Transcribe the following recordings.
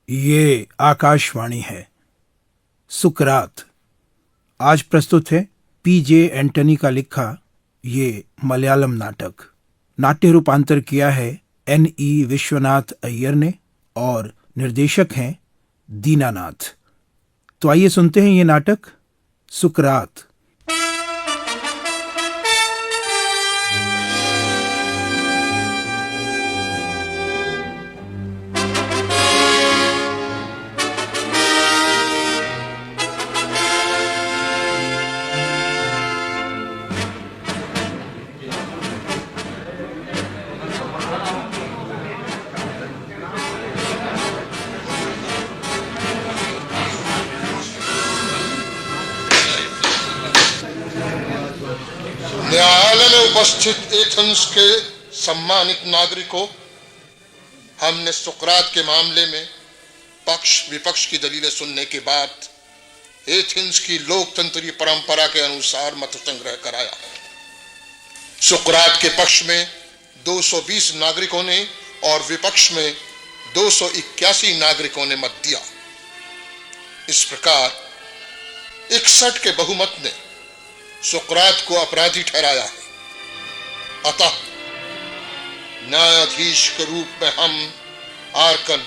ये आकाशवाणी है। सुकरात आज प्रस्तुत है पीजे एंटनी का लिखा ये मलयालम नाटक। नाट्य रूपांतर किया है N.E. विश्वनाथ अय्यर ने और निर्देशक हैं दीनानाथ। तो आइए सुनते हैं ये नाटक सुकरात। न्यायालय में उपस्थित एथेंस के सम्मानित नागरिकों, हमने सुकरात के मामले में पक्ष विपक्ष की दलीलें सुनने के बाद एथेंस की लोकतंत्रीय परंपरा के अनुसार मत संग्रह कराया। सुकरात के पक्ष में 220 नागरिकों ने और विपक्ष में 281 नागरिकों ने मत दिया। इस प्रकार 61 के बहुमत ने सुकरात को अपराधी ठहराया है। अतः न्यायाधीश के रूप में हम आर्कन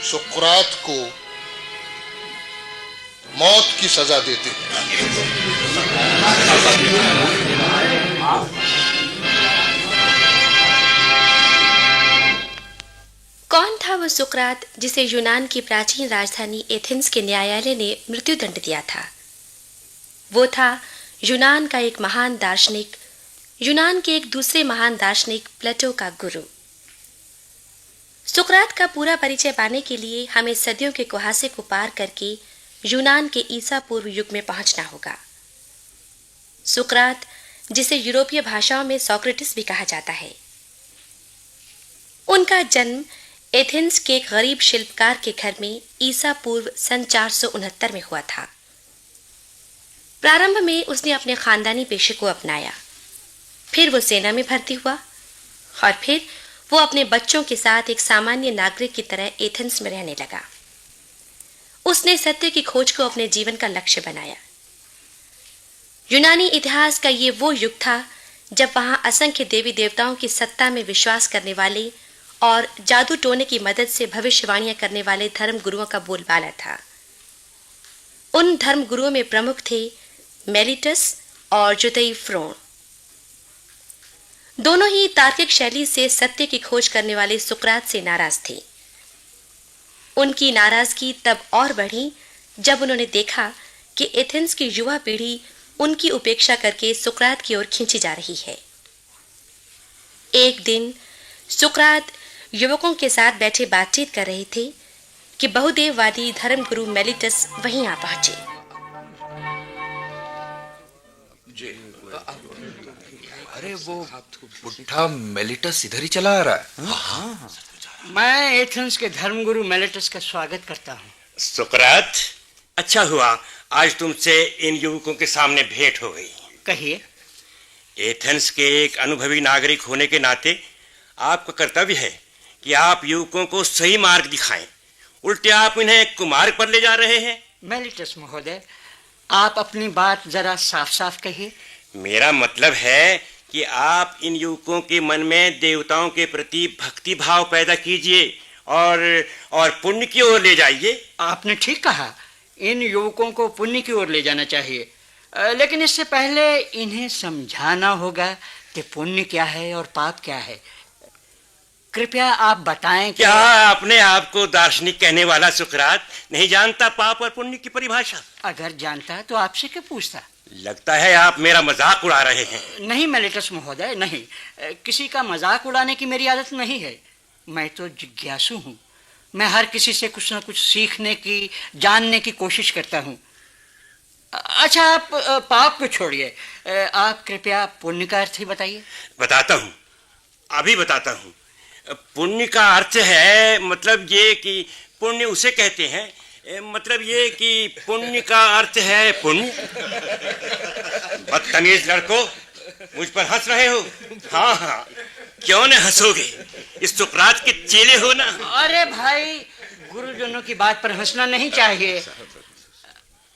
सुकरात को मौत की सजा देते हैं। कौन था वो सुकरात जिसे यूनान की प्राचीन राजधानी एथेंस के न्यायालय ने मृत्युदंड दिया था? वो था यूनान का एक महान दार्शनिक, यूनान के एक दूसरे महान दार्शनिक प्लेटो का गुरु। सुकरात का पूरा परिचय पाने के लिए हमें सदियों के कुहासे को पार करके यूनान के ईसा पूर्व युग में पहुंचना होगा। सुकरात, जिसे यूरोपीय भाषाओं में सोक्रेटिस भी कहा जाता है, उनका जन्म एथेंस के एक गरीब शिल्पकार के घर में ईसा पूर्व सन 469 में हुआ था। प्रारंभ में उसने अपने खानदानी पेशे को अपनाया, फिर वो सेना में भर्ती हुआ और फिर वो अपने बच्चों के साथ एक सामान्य नागरिक की तरह एथेंस में रहने लगा। उसने सत्य की खोज को अपने जीवन का लक्ष्य बनाया। यूनानी इतिहास का ये वो युग था जब वहां असंख्य देवी देवताओं की सत्ता में विश्वास करने वाले और जादू टोने की मदद से भविष्यवाणियां करने वाले धर्म गुरुओं का बोलबाला था। उन धर्म गुरुओं में प्रमुख थे मेलिटस और जुतेइफ्रोन। दोनों ही तार्किक शैली से सत्य की खोज करने वाले सुकरात से नाराज थे। उनकी नाराजगी तब और बढ़ी जब उन्होंने देखा कि एथेंस की युवा पीढ़ी उनकी उपेक्षा करके सुकरात की ओर खींची जा रही है। एक दिन सुकरात युवकों के साथ बैठे बातचीत कर रहे थे कि बहुदेववादी धर्मगुरु मेलिटस वहीं आ पहुंचे। अरे वो बुढ़ा मेलिटस इधर ही चला आ रहा है। हाँ। मैं एथेंस के धर्मगुरु मेलिटस का स्वागत करता हूँ। सुकरात, अच्छा हुआ आज तुमसे इन युवकों के सामने भेंट हो गई। कहिए। एथेंस के एक अनुभवी नागरिक होने के नाते आपका कर्तव्य है कि आप युवकों को सही मार्ग दिखाएं। उल्टे आप इन्हें कुमार्ग पर ले जा रहे हैं। मेलिटस महोदय, आप अपनी बात जरा साफ साफ कहिए। मेरा मतलब है कि आप इन युवकों के मन में देवताओं के प्रति भक्ति भाव पैदा कीजिए और पुण्य की ओर ले जाइए। आपने ठीक कहा, इन युवकों को पुण्य की ओर ले जाना चाहिए, लेकिन इससे पहले इन्हें समझाना होगा कि पुण्य क्या है और पाप क्या है। कृपया आप बताएं। क्या अपने आप को दार्शनिक कहने वाला सुकरात नहीं जानता पाप और पुण्य की परिभाषा? अगर जानता तो आपसे क्यों पूछता? लगता है आप मेरा मजाक उड़ा रहे हैं। नहीं मेलिटस महोदय, नहीं, किसी का मजाक उड़ाने की मेरी आदत नहीं है। मैं तो जिज्ञासु हूँ। मैं हर किसी से कुछ न कुछ सीखने की, जानने की कोशिश करता हूँ। अच्छा, आप पाप को छोड़िए, आप कृपया पुण्य का अर्थ ही बताइए। बताता हूँ, अभी बताता हूँ। पुण्य का अर्थ है, मतलब ये कि पुण्य उसे कहते हैं, मतलब ये कि पुण्य का अर्थ है पुण्य। बदतमीज लड़को, मुझ पर हंस रहे हो? हाँ हाँ, क्यों न हंसोगे, इस सुकरात के चेले हो ना। अरे भाई, गुरुजनों की बात पर हंसना नहीं चाहिए।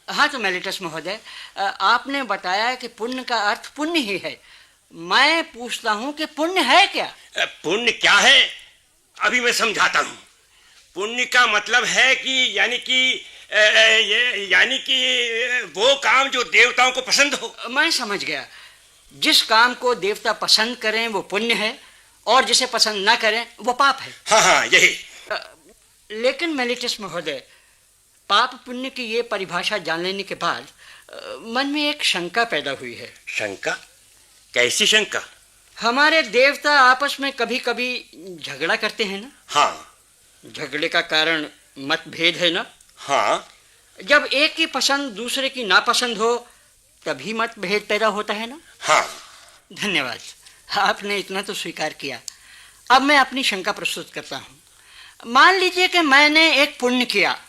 हाँ तो मेलिटस महोदय, आपने बताया कि पुण्य का अर्थ पुण्य ही है। मैं पूछता हूँ कि पुण्य है क्या? पुण्य क्या है, अभी मैं समझाता हूँ। पुण्य का मतलब है कि यानी कि वो काम जो देवताओं को पसंद हो। मैं समझ गया। जिस काम को देवता पसंद करें वो पुण्य है, और जिसे पसंद ना करें वो पाप है। हाँ हाँ, यही। लेकिन मेलिटस महोदय, पाप पुण्य की ये परिभाषा जान लेने के बाद मन में एक शंका पैदा हुई है। शंका? कैसी शंका? हमारे देवता आपस में कभी कभी झगड़ा करते हैं ना? हाँ। झगड़े का कारण मतभेद है ना? हाँ। जब एक की पसंद दूसरे की नापसंद हो तभी मतभेद पैदा होता है ना? हाँ। धन्यवाद, आपने इतना तो स्वीकार किया। अब मैं अपनी शंका प्रस्तुत करता हूँ। मान लीजिए कि मैंने एक पुण्य किया,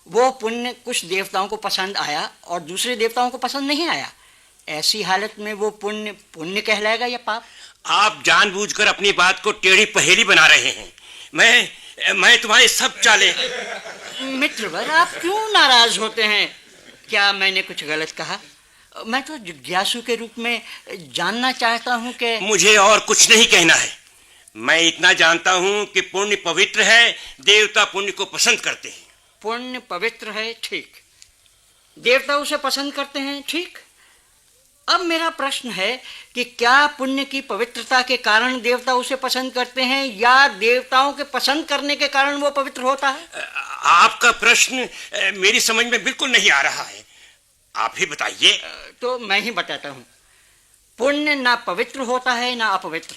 वो पुण्य कुछ देवताओं को पसंद आया और दूसरे देवताओं को पसंद नहीं आया। ऐसी हालत में वो पुण्य पुण्य कहलाएगा या पाप? आप जानबूझकर अपनी बात को टेढ़ी पहेली बना रहे हैं। मैं तुम्हारी सब चालें। मित्रवर, आप क्यों नाराज होते हैं? क्या मैंने कुछ गलत कहा? मैं तो जिज्ञासु के रूप में जानना चाहता हूँ कि... मुझे और कुछ नहीं कहना है। मैं इतना जानता हूँ कि पुण्य पवित्र है, देवता पुण्य को पसंद करते हैं। पुण्य पवित्र है, ठीक। देवता उसे पसंद करते हैं, ठीक। अब मेरा प्रश्न है कि क्या पुण्य की पवित्रता के कारण देवता उसे पसंद करते हैं या देवताओं के पसंद करने के कारण वो पवित्र होता है? आपका प्रश्न मेरी समझ में बिल्कुल नहीं आ रहा है, आप ही बताइए। तो मैं ही बताता हूँ। पुण्य ना पवित्र होता है ना अपवित्र।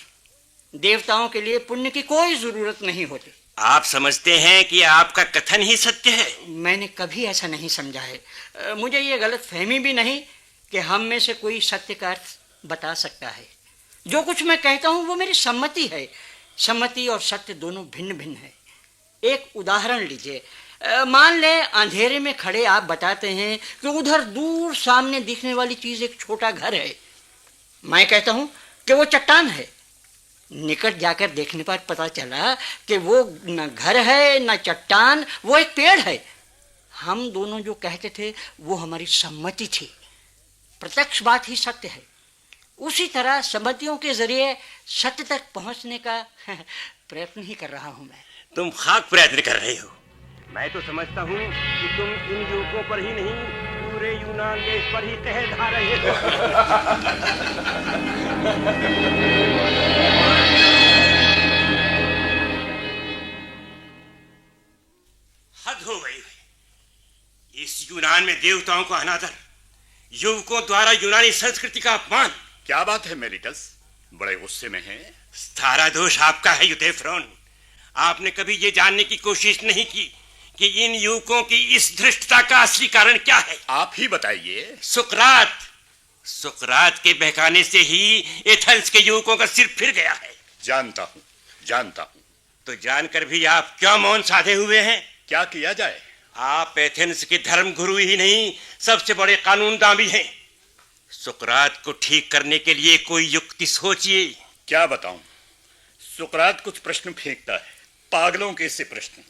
देवताओं के लिए पुण्य की कोई जरूरत नहीं होती। आप समझते हैं कि आपका कथन ही सत्य है? मैंने कभी ऐसा नहीं समझा है। मुझे ये गलत फहमी भी नहीं कि हम में से कोई सत्य का अर्थ बता सकता है। जो कुछ मैं कहता हूँ वो मेरी सम्मति है। सम्मति और सत्य दोनों भिन्न भिन्न है। एक उदाहरण लीजिए। मान ले अंधेरे में खड़े आप बताते हैं कि उधर दूर सामने दिखने वाली चीज एक छोटा घर है। मैं कहता हूँ कि वो चट्टान है। निकट जाकर देखने पर पता चला कि वो न घर है न चट्टान, वो एक पेड़ है। हम दोनों जो कहते थे वो हमारी सम्मति थी। प्रत्यक्ष बात ही सत्य है। उसी तरह सम्मतियों के जरिए सत्य तक पहुंचने का प्रयत्न ही कर रहा हूं मैं। तुम खाक प्रयत्न कर रहे हो। मैं तो समझता हूँ कि तुम इन युवकों पर ही नहीं, पूरे यूनान देश पर ही कहर ढा रहे हो। हद हो गई है। इस यूनान में देवताओं का अनादर, युवकों द्वारा यूनानी संस्कृति का अपमान। क्या बात है मेलिटस, बड़े गुस्से में हैं? सारा दोष आपका है यूथेफ्रोन। आपने कभी ये जानने की कोशिश नहीं की कि इन युवकों की इस धृष्टता का असली कारण क्या है। आप ही बताइए। सुकरात के बहकाने से ही एथेंस के युवकों का सिर फिर गया है। जानता हूँ। तो जानकर भी आप क्यों मौन साधे हुए हैं? क्या किया जाए? आप एथेंस के धर्म गुरु ही नहीं, सबसे बड़े कानूनदां भी हैं। सुकरात को ठीक करने के लिए कोई युक्ति सोचिए। क्या बताऊं? सुकरात कुछ प्रश्न फेंकता है, पागलों के से प्रश्न।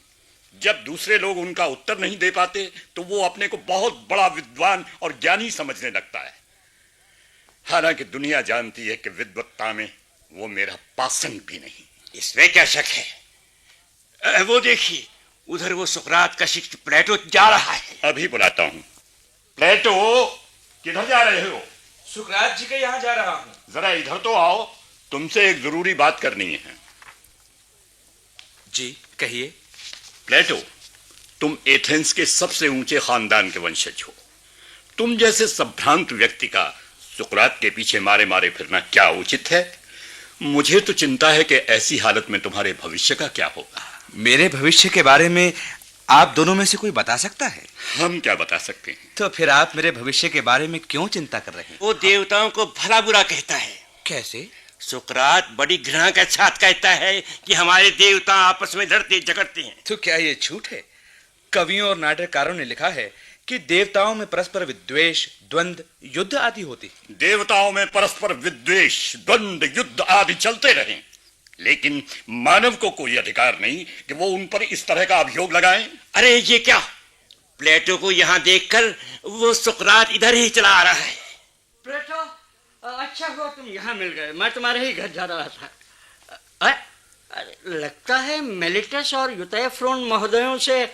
जब दूसरे लोग उनका उत्तर नहीं दे पाते तो वो अपने को बहुत बड़ा विद्वान और ज्ञानी समझने लगता है। हालांकि दुनिया जानती है कि विद्वत्ता में वो मेरा पासन भी नहीं। इसमें क्या शक है? वो देखिए, उधर वो सुकरात का शिष्य प्लेटो जा रहा है। अभी बुलाता हूं। प्लेटो, किधर जा रहे हो? सुकरात जी के यहाँ जा रहा हूँ। जरा इधर तो आओ, तुमसे एक जरूरी बात करनी है। जी कहिए। प्लेटो, तुम एथेंस के सबसे ऊंचे खानदान के वंशज हो। तुम जैसे संभ्रांत व्यक्ति का सुकरात के पीछे मारे मारे फिरना क्या उचित है? मुझे तो चिंता है कि ऐसी हालत में तुम्हारे भविष्य का क्या होगा। मेरे भविष्य के बारे में आप दोनों में से कोई बता सकता है? हम क्या बता सकते हैं? तो फिर आप मेरे भविष्य के बारे में क्यों चिंता कर रहे हैं? वो देवताओं को भला बुरा कहता है। कैसे? सुकरात बड़ी घृणा के साथ कहता है कि हमारे देवता आपस में लड़ते झगड़ते हैं। तो क्या ये झूठ है? कवियों और नाटककारों ने लिखा है कि देवताओं में परस्पर विद्वेष, द्वंद्व, युद्ध आदि होती। देवताओं में परस्पर विद्वेष, द्वंद्व, युद्ध आदि चलते रहे, लेकिन मानव को कोई अधिकार नहीं कि वो उन पर इस तरह का अभियोग लगाएं। अरे ये क्या, प्लेटो को यहाँ देखकर वो सुकरात इधर ही चला आ रहा है। प्लेटो, अच्छा हुआ तुम यहाँ मिल गए, मैं तुम्हारे ही घर जा रहा था। अरे लगता है मेलिटस और यूथेफ्रोन महोदयों से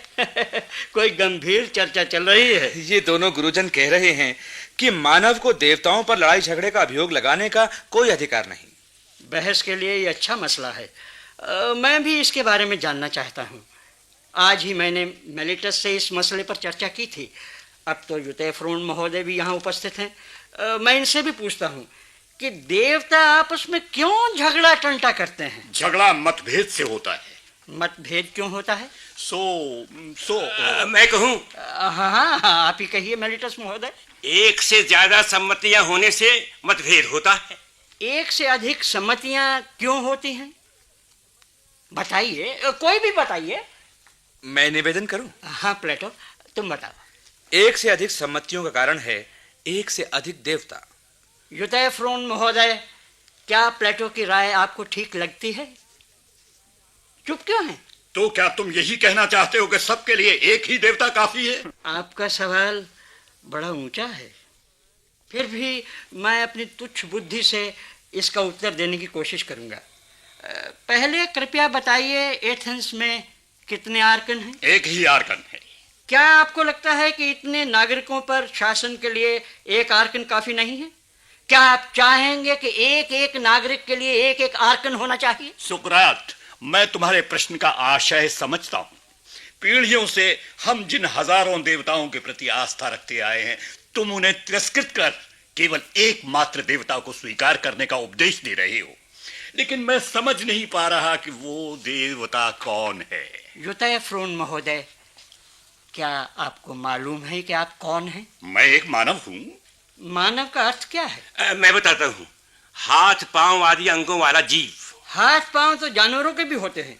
कोई गंभीर चर्चा चल रही है। ये दोनों गुरुजन कह रहे हैं कि मानव को देवताओं पर लड़ाई झगड़े का अभियोग लगाने का कोई अधिकार नहीं। बहस के लिए ये अच्छा मसला है। मैं भी इसके बारे में जानना चाहता हूँ। आज ही मैंने मेलिटस से इस मसले पर चर्चा की थी। अब तो यूथेफ्रोन महोदय भी यहाँ उपस्थित हैं। मैं इनसे भी पूछता हूँ कि देवता आपस में क्यों झगड़ा टंटा करते हैं। झगड़ा मतभेद से होता है। मतभेद क्यों होता है? मैं कहूँ? हाँ, आप ही कहिए मेलिटस महोदय। एक से ज्यादा सम्मतियां होने से मतभेद होता है। एक से अधिक सम्मतियां क्यों होती हैं? बताइए, कोई भी बताइए। मैं निवेदन करूं? हाँ प्लेटो, तुम बताओ। एक से अधिक सम्मतियों का कारण है एक से अधिक देवता। यूथेफ्रोन महोदय, क्या प्लेटो की राय आपको ठीक लगती है? चुप क्यों है? तो क्या तुम यही कहना चाहते हो कि सबके लिए एक ही देवता काफी है? आपका सवाल बड़ा ऊंचा है। फिर भी मैं अपनी तुच्छ बुद्धि से इसका उत्तर देने की कोशिश करूंगा। पहले कृपया बताइए, एथेंस में कितने आर्कन हैं? एक ही आर्कन है। क्या आपको लगता है कि इतने नागरिकों पर शासन के लिए एक आर्कन काफी नहीं है? क्या आप चाहेंगे कि एक एक नागरिक के लिए एक एक आर्कन होना चाहिए? सुकरात, मैं तुम्हारे प्रश्न का आशय समझता हूं। पीढ़ियों से हम जिन हजारों देवताओं के प्रति आस्था रखते आए हैं, तुम उन्हें तिरस्कृत कर केवल एकमात्र देवता को स्वीकार करने का उपदेश दे रहे हो। लेकिन मैं समझ नहीं पा रहा कि वो देवता कौन है। यूथेफ्रोन महोदय, क्या आपको मालूम है कि आप कौन हैं? मैं एक मानव हूं। मानव का अर्थ क्या है? मैं बताता हूँ, हाथ पांव आदि अंगों वाला जीव। हाथ पांव तो जानवरों के भी होते हैं।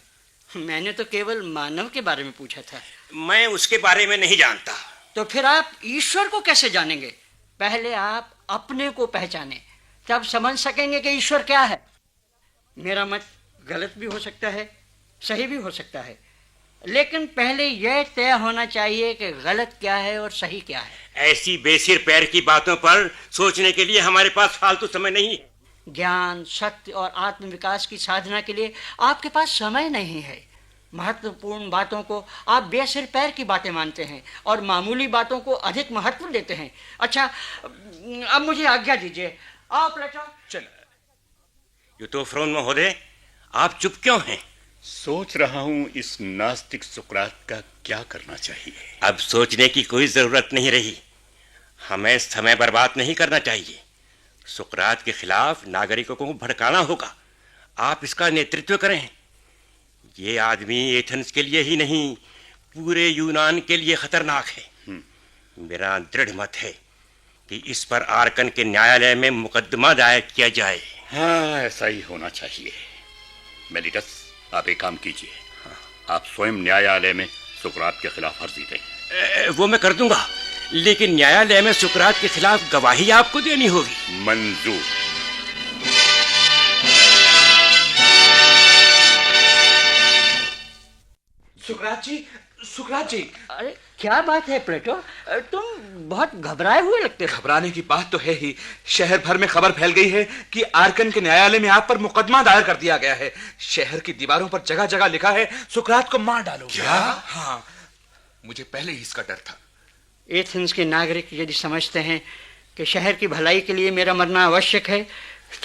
मैंने तो केवल मानव के बारे में पूछा था। मैं उसके बारे में नहीं जानता। तो फिर आप ईश्वर को कैसे जानेंगे? पहले आप अपने को पहचाने, तब समझ सकेंगे कि ईश्वर क्या है। मेरा मत गलत भी हो सकता है, सही भी हो सकता है, लेकिन पहले यह तय होना चाहिए कि गलत क्या है और सही क्या है। ऐसी बेसिर पैर की बातों पर सोचने के लिए हमारे पास फालतू समय नहीं है। ज्ञान, सत्य और आत्मविकास की साधना के लिए आपके पास समय नहीं है। महत्वपूर्ण बातों को आप बेसिर पैर की बातें मानते हैं और मामूली बातों को अधिक महत्व देते हैं। अच्छा, अब मुझे आज्ञा दीजिए। आओ प्लेटो। चल। यूथेफ्रोन महोदय, आप चुप क्यों हैं? सोच रहा हूं इस नास्तिक सुकरात का क्या करना चाहिए। अब सोचने की कोई जरूरत नहीं रही। हमें समय बर्बाद नहीं करना चाहिए। सुकरात के खिलाफ नागरिकों को भड़काना होगा। आप इसका नेतृत्व करें। ये आदमी एथेंस के लिए ही नहीं, पूरे यूनान के लिए खतरनाक है। मेरा दृढ़ मत है कि इस पर आर्कन के न्यायालय में मुकदमा दायर किया जाए। हाँ, ऐसा ही होना चाहिए। मेलिटस, आप एक काम कीजिए। आप स्वयं न्यायालय में सुकरात के खिलाफ अर्जी दें। वो मैं कर दूंगा, लेकिन न्यायालय में सुकरात के खिलाफ गवाही आपको देनी होगी। मंजूर। सुकरात जी। अरे क्या बात है प्लेटो, तुम बहुत घबराए हुए लगते हो। घबराने की बात तो है ही। शहर भर में खबर फैल गई है कि आर्कन के न्यायालय में आप पर मुकदमा दायर कर दिया गया है। शहर की दीवारों पर जगह जगह लिखा है, सुकरात को मार डालो। क्या? हाँ, मुझे पहले ही इसका डर था। एथेंस के नागरिक यदि समझते हैं कि शहर की भलाई के लिए मेरा मरना आवश्यक है,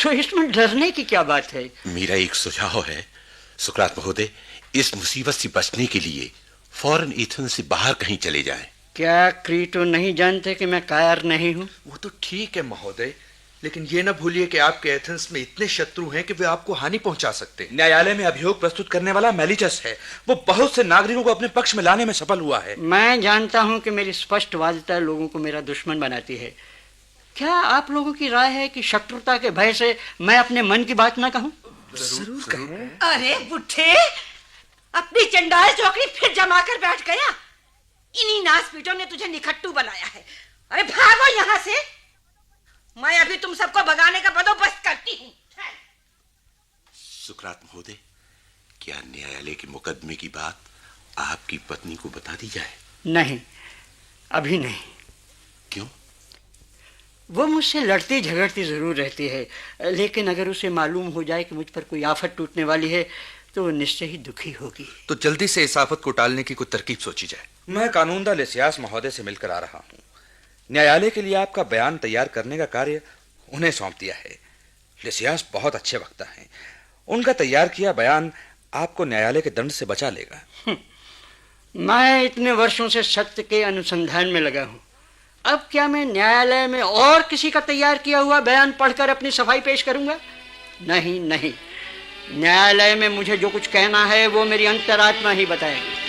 तो इसमें डरने की क्या बात है? मेरा एक सुझाव है सुकरात महोदय, इस मुसीबत से बचने के लिए फौरन एथेंस से बाहर कहीं चले जाएं। क्या क्रीटो नहीं जानते कि मैं कायर नहीं हूँ? वो तो ठीक है महोदय, लेकिन ये न भूलिए कि आपके एथेंस में इतने शत्रु हैं कि वे आपको हानि पहुंचा सकते हैं। न्यायालय में अभियोग प्रस्तुत करने वाला मेलिटस है। वो बहुत से नागरिकों को अपने पक्ष में लाने में सफल हुआ है। मैं जानता हूं कि मेरी स्पष्टवादिता लोगों को मेरा दुश्मन बनाती है। क्या आप लोगों की राय है कि शत्रुता के भय से मैं अपने मन की बात ना कहूं? जरूर कहें। अरे बुढ़े, अपनी चंडाल चौकड़ी फिर जमा कर बैठ गया। इन्हीं नासपीटों ने तुझे निखट्टू बनाया है। अरे भागो यहाँ से, मैं अभी तुम सबको भगाने का बंदोबस्त करती हूँ। सुकरात महोदय, क्या न्यायालय के मुकदमे की बात आपकी पत्नी को बता दी जाए? नहीं, अभी नहीं। क्यों? वो मुझसे लड़ती झगड़ती जरूर रहती है, लेकिन अगर उसे मालूम हो जाए कि मुझ पर कोई आफत टूटने वाली है तो वो निश्चय ही दुखी होगी। तो जल्दी से इस आफत को टालने की कोई तरकीब सोची जाए। मैं कानूनदा लिसियास महोदय से मिलकर आ रहा हूँ। न्यायालय के लिए आपका बयान तैयार करने का कार्य उन्हें सौंप दिया है। लिसियास बहुत अच्छे वक्ता हैं। उनका तैयार किया बयान आपको न्यायालय के दंड से बचा लेगा। मैं इतने वर्षों से सत्य के अनुसंधान में लगा हूँ, अब क्या मैं न्यायालय में और किसी का तैयार किया हुआ बयान पढ़कर अपनी सफाई पेश करूंगा? नहीं नहीं, न्यायालय में मुझे जो कुछ कहना है वो मेरी अंतरात्मा ही बताएगी।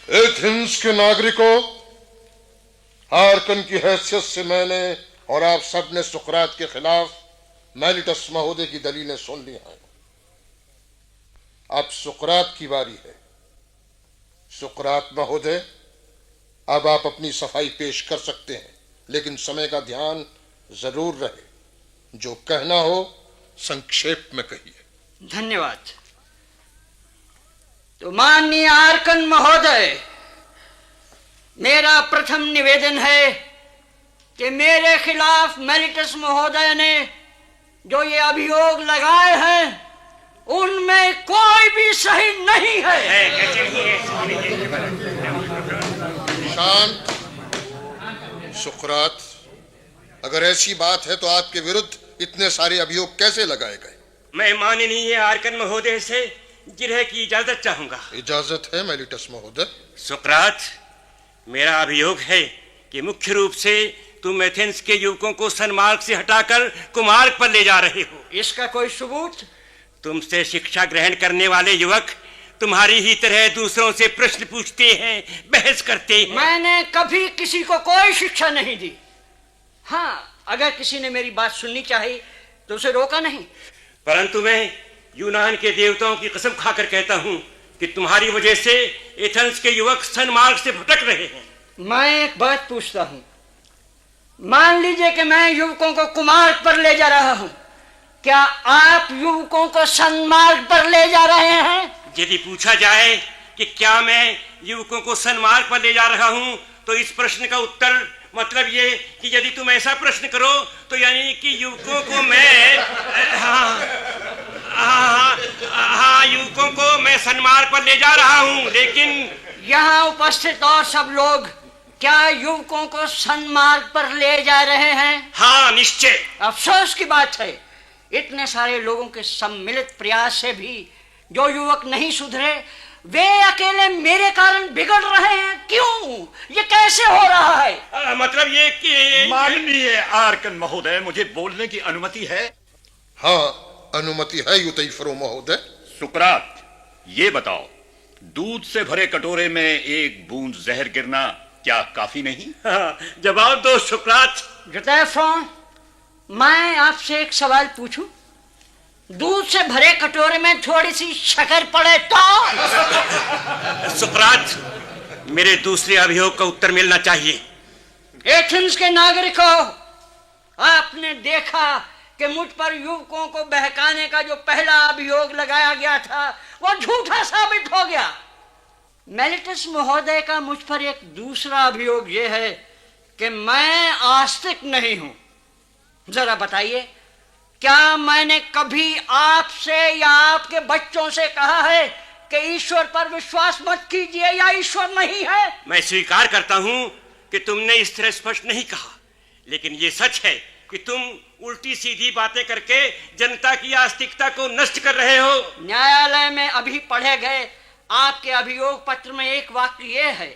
एथेंस के नागरिकों, आर्कन की हैसियत से मैंने और आप सब ने सुकरात के खिलाफ मेलिटस महोदय की दलीलें सुन ली हैं। अब सुकरात की बारी है। सुकरात महोदय, अब आप अपनी सफाई पेश कर सकते हैं, लेकिन समय का ध्यान जरूर रहे। जो कहना हो संक्षेप में कहिए। धन्यवाद। तो माननीय आर्कन महोदय, मेरा प्रथम निवेदन है कि मेरे खिलाफ मेलिटस महोदय ने जो ये अभियोग लगाए हैं उनमें कोई भी सही नहीं है। शांत। सुकरात, अगर ऐसी बात है तो आपके विरुद्ध इतने सारे अभियोग कैसे लगाए गए? मैं माननीय आर्कन महोदय से जिरह की इजाजत चाहूंगा। इजाजत है मेलिटस महोदय। सुकरात, मेरा अभियोग है कि मुख्य रूप से तुम एथेंस के युवकों को सन्मार्ग से हटाकर कुमार्ग पर ले जा रहे हो। इसका कोई सबूत? तुमसे शिक्षा ग्रहण करने वाले युवक तुम्हारी ही तरह दूसरों से प्रश्न पूछते हैं, बहस करते हैं। मैंने कभी किसी को कोई शिक्षा नहीं दी। हाँ, अगर किसी ने मेरी बात सुननी चाहिए तो उसे रोका नहीं। परंतु मैं यूनान के देवताओं की कसम खाकर कहता हूँ कि तुम्हारी वजह से एथेंस के युवक सन्मार्ग से भटक रहे हैं। मैं एक बात पूछता हूँ, मान लीजिए कि मैं युवकों को कुमार्ग पर ले जा रहा हूँ, क्या आप युवकों को सन्मार्ग पर ले जा रहे हैं? यदि पूछा जाए कि क्या मैं युवकों को सन्मार्ग पर ले जा रहा हूँ, तो इस प्रश्न का उत्तर मतलब ये कि यदि तुम ऐसा प्रश्न करो तो यानी कि युवकों को मैं युवकों को मैं सन्मार्ग पर ले जा रहा हूँ। लेकिन यहाँ उपस्थित और सब लोग क्या युवकों को सन्मार्ग पर ले जा रहे हैं? हाँ, निश्चय। अफसोस की बात है, इतने सारे लोगों के सम्मिलित प्रयास से भी जो युवक नहीं सुधरे, वे अकेले मेरे कारण बिगड़ रहे हैं। क्यों? ये कैसे हो रहा है? मतलब ये कि माननीय आर्कन महोदय, मुझे बोलने की अनुमति है? हाँ, अनुमति है यूतैफरो महोदय। सुकरात, ये बताओ, दूध से भरे कटोरे में एक बूंद जहर गिरना क्या काफी नहीं? हाँ, जवाब दो सुकरात। यूतैफरो, मैं आपसे एक सवाल पूछूं? दूध से भरे कटोरे में थोड़ी सी शक्कर पड़े तो? सुकरात, मेरे दूसरे अभियोग का उत्तर मिलना चाहिए। एथेंस के नागरिकों, आपने देखा कि मुझ पर युवकों को बहकाने का जो पहला अभियोग लगाया गया था वो झूठा साबित हो गया। मेलिटस महोदय का मुझ पर एक दूसरा अभियोग यह है कि मैं आस्तिक नहीं हूं। जरा बताइए, क्या मैंने कभी आपसे या आपके बच्चों से कहा है कि ईश्वर पर विश्वास मत कीजिए या ईश्वर नहीं है? मैं स्वीकार करता हूं कि तुमने इस तरह स्पष्ट नहीं कहा, लेकिन ये सच है कि तुम उल्टी सीधी बातें करके जनता की आस्तिकता को नष्ट कर रहे हो। न्यायालय में अभी पढ़े गए आपके अभियोग पत्र में एक वाक्य यह है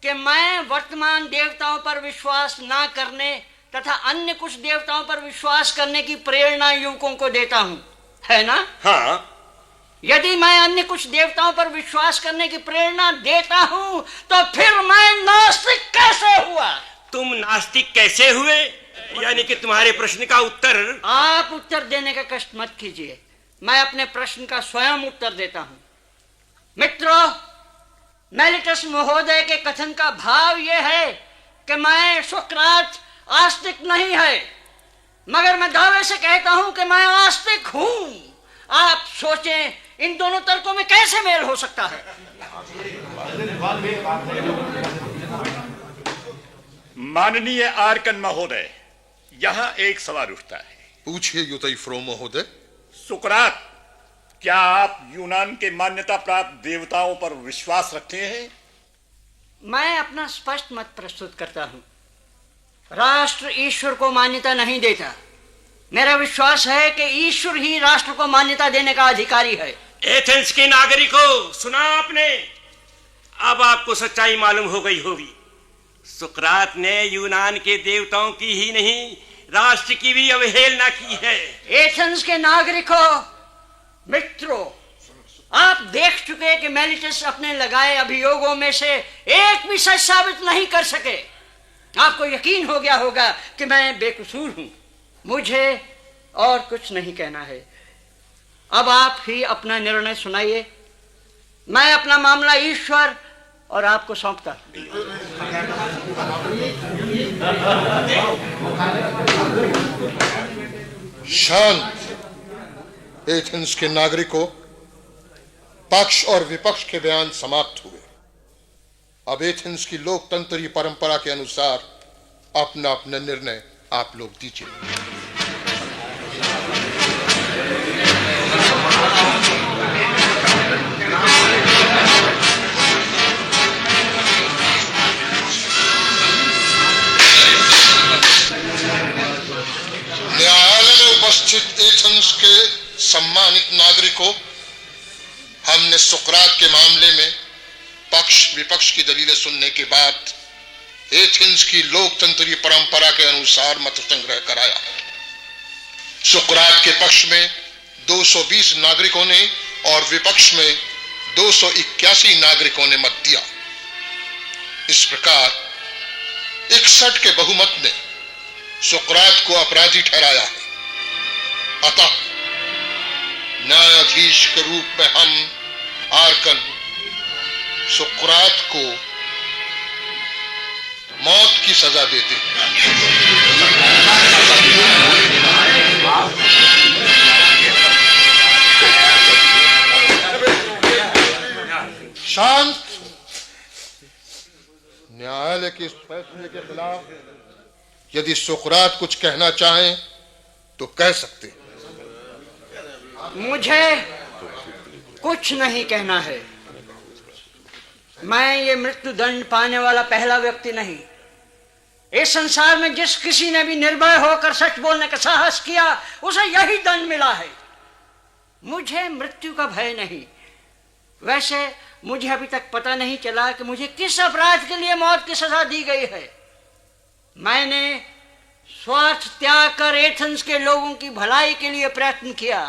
कि मैं वर्तमान देवताओं पर विश्वास ना करने तथा अन्य कुछ देवताओं पर विश्वास करने की प्रेरणा युवकों को देता हूं, है ना? हाँ। यदि मैं अन्य कुछ देवताओं पर विश्वास करने की प्रेरणा देता हूं तो फिर मैं नास्तिक कैसे हुआ? तुम नास्तिक कैसे हुए? यानी कि तुम्हारे प्रश्न का उत्तर? आप उत्तर देने का कष्ट मत कीजिए, मैं अपने प्रश्न का स्वयं उत्तर देता हूं। मित्रों, मेलिटस महोदय के कथन का भाव यह है कि मैं सुकरात आस्तिक नहीं है, मगर मैं दावे से कहता हूं कि मैं आस्तिक हूं। आप सोचें, इन दोनों तर्कों में कैसे मेल हो सकता है? माननीय आर्कन महोदय, यहाँ एक सवाल उठता है। पूछिए यूतइफ्रो महोदय। सुकरात, क्या आप यूनान के मान्यता प्राप्त देवताओं पर विश्वास रखते हैं? मैं अपना स्पष्ट मत प्रस्तुत करता हूं। राष्ट्र ईश्वर को मान्यता नहीं देता। मेरा विश्वास है कि ईश्वर ही राष्ट्र को मान्यता देने का अधिकारी है। एथेंस के नागरिकों, सुना आपने? अब आपको सच्चाई मालूम हो गई होगी। सुकरात ने यूनान के देवताओं की ही नहीं, राष्ट्र की भी अवहेलना की है। एथेंस के नागरिकों, मित्रों, आप देख चुके कि मेलिटस अपने लगाए अभियोगों में से एक भी सच साबित नहीं कर सके। आपको यकीन हो गया होगा कि मैं बेकसूर हूं। मुझे और कुछ नहीं कहना है। अब आप ही अपना निर्णय सुनाइए। मैं अपना मामला ईश्वर और आपको सौंपता। शांत। एथेंस के नागरिकों, पक्ष और विपक्ष के बयान समाप्त हुए। अब एथेंस की लोकतंत्री परंपरा के अनुसार अपना अपना निर्णय आप लोग दीजिए। न्यायालय में उपस्थित एथेंस के सम्मानित नागरिकों, हमने सुकरात के मामले में पक्ष विपक्ष की दलीलें सुनने के बाद एथेंस की लोकतंत्री परंपरा के अनुसार मत संग्रह कराया। सुकरात के पक्ष में 220 नागरिकों ने और विपक्ष में 281 नागरिकों ने मत दिया। इस प्रकार 61 के बहुमत ने सुकरात को अपराधी ठहराया है। अतः न्यायाधीश के रूप में हम आर्कन सुकरात को मौत की सजा देते हैं। शांत। न्यायालय के इस फैसले के खिलाफ यदि सुकरात कुछ कहना चाहें तो कह सकते हैं। मुझे कुछ नहीं कहना है। मैं ये मृत्यु दंड पाने वाला पहला व्यक्ति नहीं। इस संसार में जिस किसी ने भी निर्भय होकर सच बोलने का साहस किया, उसे यही दंड मिला है। मुझे मृत्यु का भय नहीं। वैसे मुझे अभी तक पता नहीं चला कि मुझे किस अपराध के लिए मौत की सजा दी गई है। मैंने स्वार्थ त्याग कर एथेंस के लोगों की भलाई के लिए प्रयत्न किया,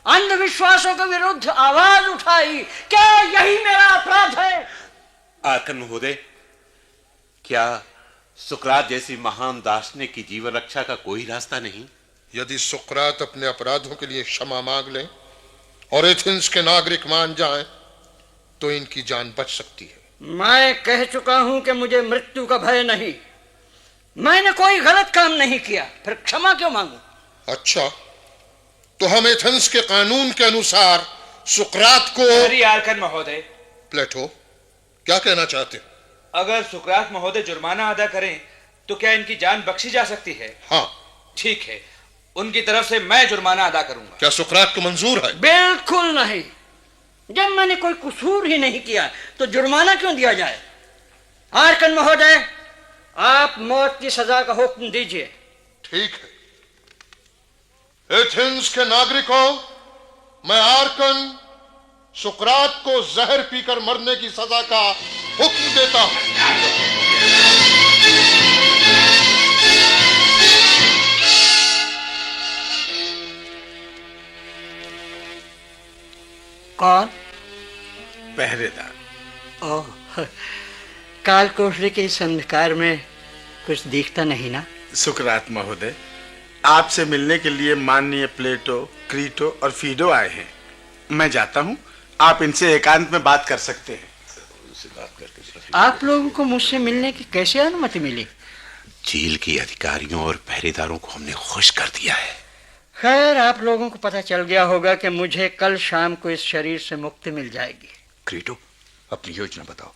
अंधविश्वासों के विरुद्ध आवाज उठाई। क्या यही मेरा अपराध है? आर्कन महोदय, क्या सुकरात जैसी महान दार्शनिक की जीवन रक्षा का कोई रास्ता नहीं? यदि सुकरात अपने अपराधों के लिए क्षमा मांग लें और एथेंस के नागरिक मान जाएं, तो इनकी जान बच सकती है। मैं कह चुका हूं कि मुझे मृत्यु का भय नहीं। मैंने कोई गलत काम नहीं किया, फिर क्षमा क्यों मांगू? अच्छा, तो हम एथेंस के कानून के अनुसार सुकरात को। आर्कन महोदय, प्लेटो, क्या कहना चाहते हैं? अगर सुकरात महोदय जुर्माना अदा करें तो क्या इनकी जान बख्शी जा सकती है? हाँ। ठीक है, उनकी तरफ से मैं जुर्माना अदा करूंगा। क्या सुकरात को मंजूर है? बिल्कुल नहीं। जब मैंने कोई कसूर ही नहीं किया तो जुर्माना क्यों दिया जाए? आर्कन महोदय, आप मौत की सजा का हुक्म दीजिए। ठीक है। एथेंस के नागरिकों, मैं आर्कन सुकरात को जहर पीकर मरने की सजा का हुक्म देता हूं। कौन? पहरेदार। ओह, काल कोठरी के इस अंधकार में कुछ दिखता नहीं ना? सुकरात महोदय, आपसे मिलने के लिए माननीय प्लेटो, क्रीटो और फीडो आए हैं। मैं जाता हूं, आप इनसे एकांत में बात कर सकते हैं। आप लोगों को मुझसे मिलने की कैसे अनुमति मिली? जेल के अधिकारियों और पहरेदारों को हमने खुश कर दिया है। खैर, आप लोगों को पता चल गया होगा कि मुझे कल शाम को इस शरीर से मुक्ति मिल जाएगी। क्रीटो, अपनी योजना बताओ।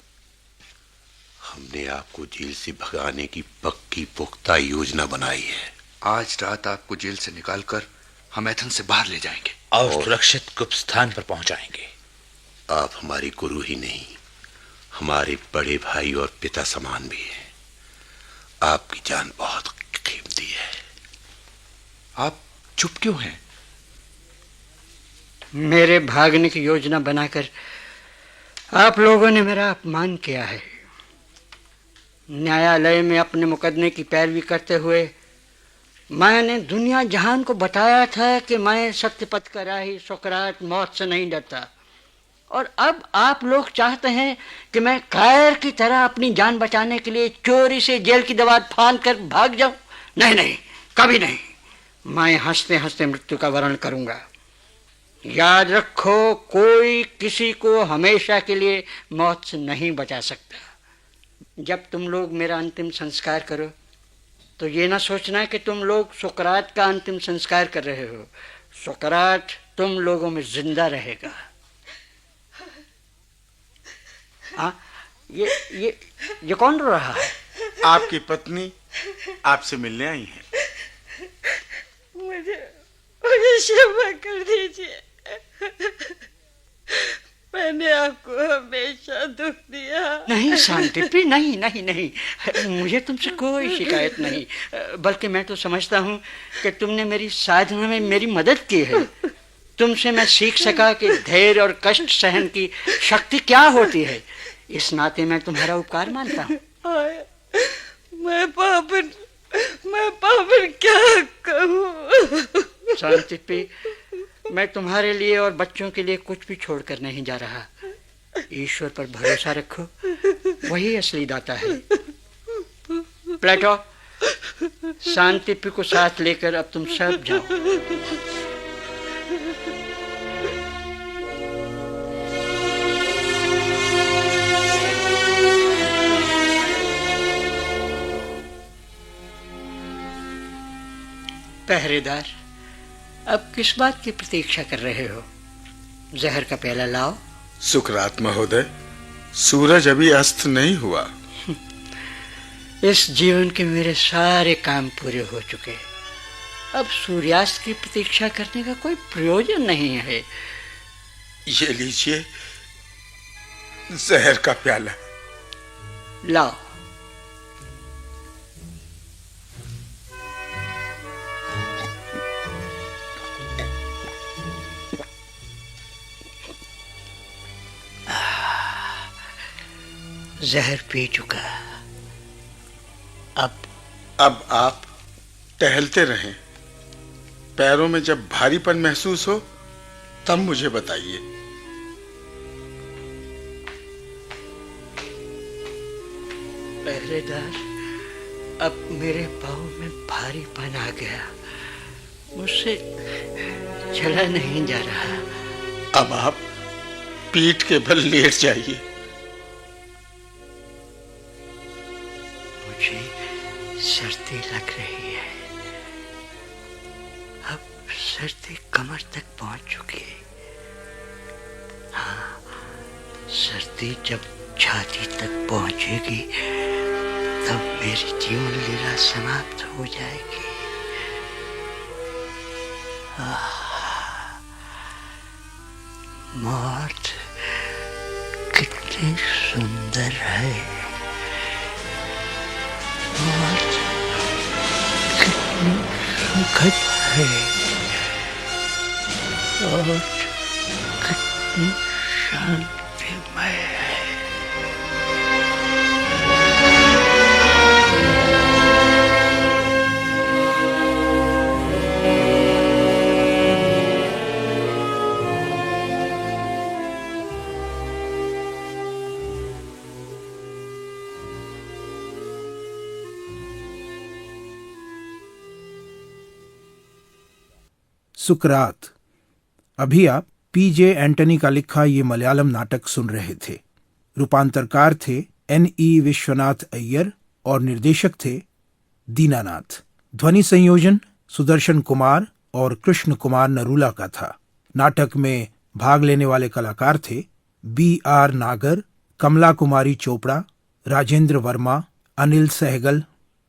हमने आपको जेल से भगाने की पक्की पुख्ता योजना बनाई है। आज रात आपको जेल से निकालकर हम एथेंस से बाहर ले जाएंगे और सुरक्षित गुप्त स्थान पर पहुंचाएंगे। आप हमारे गुरु ही नहीं, हमारे बड़े भाई और पिता समान भी हैं। आपकी जान बहुत कीमती है। आप चुप क्यों हैं? मेरे भागने की योजना बनाकर आप लोगों ने मेरा अपमान किया है। न्यायालय में अपने मुकदमे की पैरवी करते हुए मैंने दुनिया जहान को बताया था कि मैं सत्यपथ का राही सुकरात मौत से नहीं डरता, और अब आप लोग चाहते हैं कि मैं कायर की तरह अपनी जान बचाने के लिए चोरी से जेल की दीवार फांद कर भाग जाऊं? नहीं नहीं, कभी नहीं। मैं हंसते हंसते मृत्यु का वर्ण करूंगा। याद रखो, कोई किसी को हमेशा के लिए मौत से नहीं बचा सकता। जब तुम लोग मेरा अंतिम संस्कार करो तो ये ना सोचना कि तुम लोग सुकरात का अंतिम संस्कार कर रहे हो। सुकरात तुम लोगों में जिंदा रहेगा। ये कौन रो रहा है? आपकी पत्नी आपसे मिलने आई है। मुझे क्षमा कर दीजिए। मैंने आपको हमेशा दुख दिया। नहीं शांति, नहीं नहीं नहीं, मुझे तुमसे कोई शिकायत नहीं, बल्कि मैं तो समझता हूँ कि तुमने मेरी साधना में मेरी मदद की है। तुमसे मैं सीख सका कि धैर्य और कष्ट सहन की शक्ति क्या होती है। इस नाते मैं तुम्हारा उपकार मानता हूँ। मैं पापन क्या कहूँ? शांति, मैं तुम्हारे लिए और बच्चों के लिए कुछ भी छोड़कर नहीं जा रहा। ईश्वर पर भरोसा रखो, वही असली दाता है। प्लेटो, शांति को साथ लेकर अब तुम सब जाओ। पहरेदार, अब किस बात की प्रतीक्षा कर रहे हो? जहर का प्याला लाओ। सुकरात महोदय, सूरज अभी अस्त नहीं हुआ। इस जीवन के मेरे सारे काम पूरे हो चुके। अब सूर्यास्त की प्रतीक्षा करने का कोई प्रयोजन नहीं है। ये लीजिए जहर का प्याला। लाओ। जहर पी चुका। अब आप टहलते रहें। पैरों में जब भारीपन महसूस हो तब मुझे बताइए। पहरेदार, अब मेरे पाँव में भारीपन आ गया। मुझसे चला नहीं जा रहा। अब आप पीठ के बल लेट जाइए। मुझे सर्दी लग रही है। अब सर्दी कमर तक पहुंच चुकी है। हाँ, सर्दी जब छाती तक पहुंचेगी तब मेरी जीवन लीला समाप्त हो जाएगी। मौत कितनी सुंदर है। मौत कितनी सुखद है और कितनी शांतिमय है। सुकरात। अभी आप पीजे एंटनी का लिखा ये मलयालम नाटक सुन रहे थे। रूपांतरकार थे N.E. विश्वनाथ अय्यर और निर्देशक थे दीनानाथ। ध्वनि संयोजन सुदर्शन कुमार और कृष्ण कुमार नरूला का था। नाटक में भाग लेने वाले कलाकार थे B.R. नागर, कमला कुमारी चोपड़ा, राजेंद्र वर्मा, अनिल सहगल,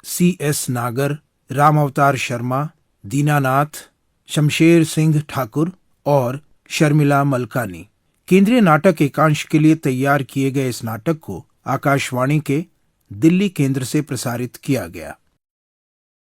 C.S. नागर, राम अवतार शर्मा, दीनानाथ, शमशेर सिंह ठाकुर और शर्मिला मलकानी। केंद्रीय नाटक एकांश के लिए तैयार किए गए इस नाटक को आकाशवाणी के दिल्ली केंद्र से प्रसारित किया गया।